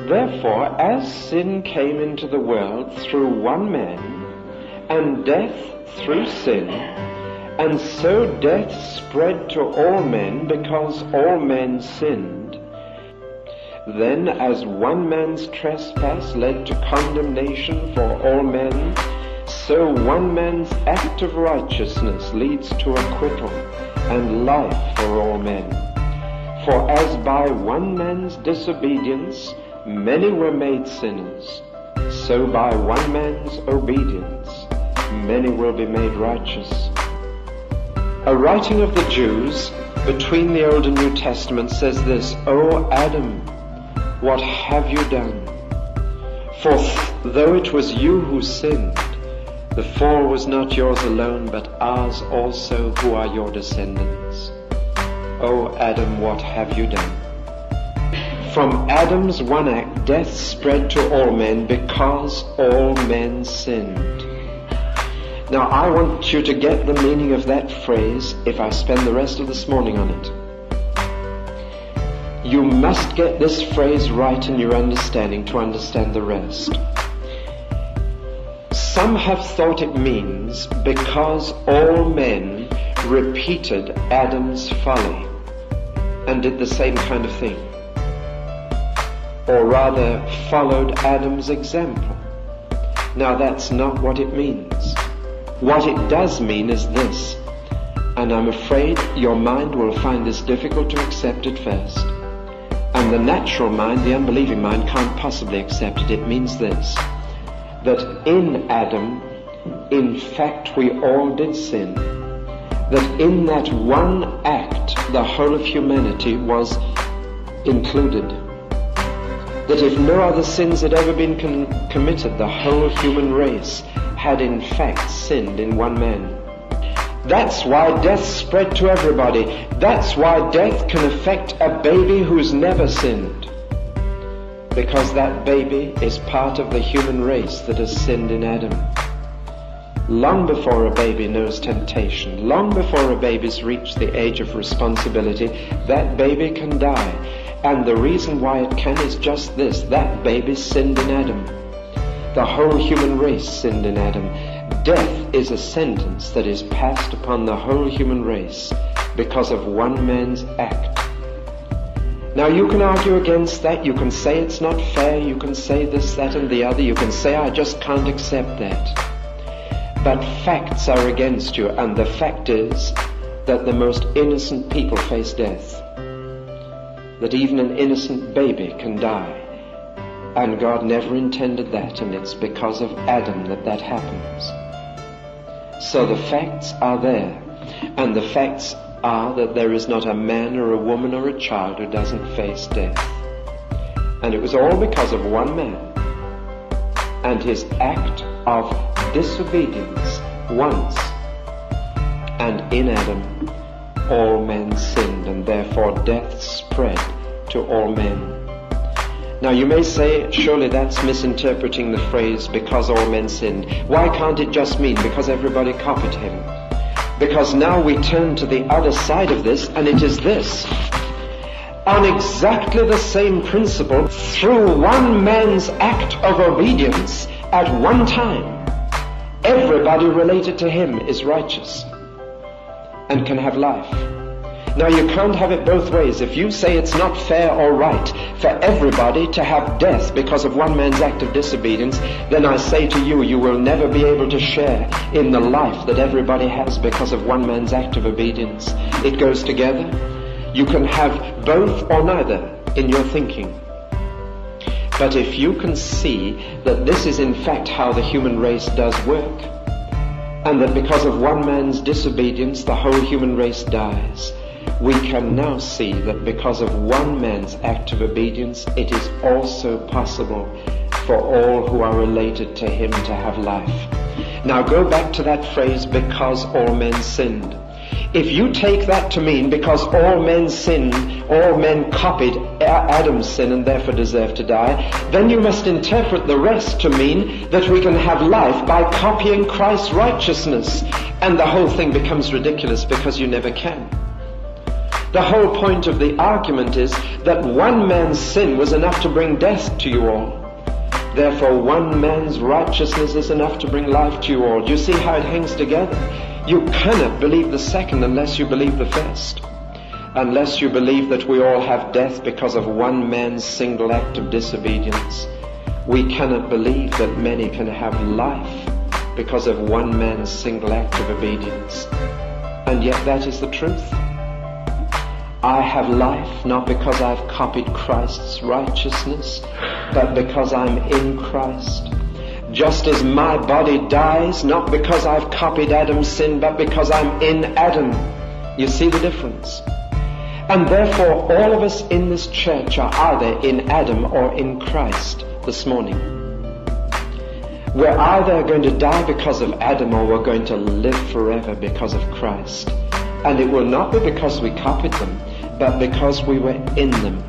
Therefore, as sin came into the world through one man, and death through sin, and so death spread to all men because all men sinned, then as one man's trespass led to condemnation for all men, so one man's act of righteousness leads to acquittal and life for all men. For as by one man's disobedience many were made sinners, so by one man's obedience many will be made righteous. A writing of the Jews between the Old and New Testament says this: O Adam, what have you done? For though it was you who sinned, the fall was not yours alone, but ours also who are your descendants. O Adam, what have you done? From Adam's one act, death spread to all men because all men sinned. Now I want you to get the meaning of that phrase if I spend the rest of this morning on it. You must get this phrase right in your understanding to understand the rest. Some have thought it means because all men repeated Adam's folly and did the same kind of thing, or rather followed Adam's example. Now that's not what it means. What it does mean is this, and I'm afraid your mind will find this difficult to accept at first, and the natural mind, the unbelieving mind, can't possibly accept it. It means this, that in Adam, in fact, we all did sin, that in that one act the whole of humanity was included, that if no other sins had ever been committed, the whole human race had in fact sinned in one man. That's why death spread to everybody. That's why death can affect a baby who's never sinned, because that baby is part of the human race that has sinned in Adam. Long before a baby knows temptation, long before a baby's reached the age of responsibility, that baby can die. And the reason why it can is just this: that baby sinned in Adam. The whole human race sinned in Adam. Death is a sentence that is passed upon the whole human race because of one man's act. Now you can argue against that, you can say it's not fair, you can say this, that and the other, you can say I just can't accept that. But facts are against you, and the fact is that the most innocent people face death. That even an innocent baby can die. And God never intended that, and it's because of Adam that that happens. So the facts are there, and the facts are that there is not a man or a woman or a child who doesn't face death. And it was all because of one man and his act of disobedience once. And in Adam all men sinned, and therefore death spread to all men. Now you may say, surely that's misinterpreting the phrase, because all men sinned. Why can't it just mean because everybody copied him? Because now we turn to the other side of this, and it is this. On exactly the same principle, through one man's act of obedience at one time, everybody related to him is righteous and can have life. Now you can't have it both ways. If you say it's not fair or right for everybody to have death because of one man's act of disobedience, then I say to you, you will never be able to share in the life that everybody has because of one man's act of obedience. It goes together. You can have both or neither in your thinking. But if you can see that this is in fact how the human race does work, and that because of one man's disobedience the whole human race dies, we can now see that because of one man's act of obedience, it is also possible for all who are related to him to have life. Now go back to that phrase, because all men sinned. If you take that to mean because all men sinned, all men copied Adam's sin and therefore deserve to die, then you must interpret the rest to mean that we can have life by copying Christ's righteousness. And the whole thing becomes ridiculous because you never can. The whole point of the argument is that one man's sin was enough to bring death to you all. Therefore, one man's righteousness is enough to bring life to you all. Do you see how it hangs together? You cannot believe the second unless you believe the first. Unless you believe that we all have death because of one man's single act of disobedience, we cannot believe that many can have life because of one man's single act of obedience. And yet that is the truth. I have life not because I've copied Christ's righteousness, but because I'm in Christ. Just as my body dies, not because I've copied Adam's sin, but because I'm in Adam. You see the difference? And therefore all of us in this church are either in Adam or in Christ this morning. We're either going to die because of Adam or we're going to live forever because of Christ. And it will not be because we copied them, but because we were in them.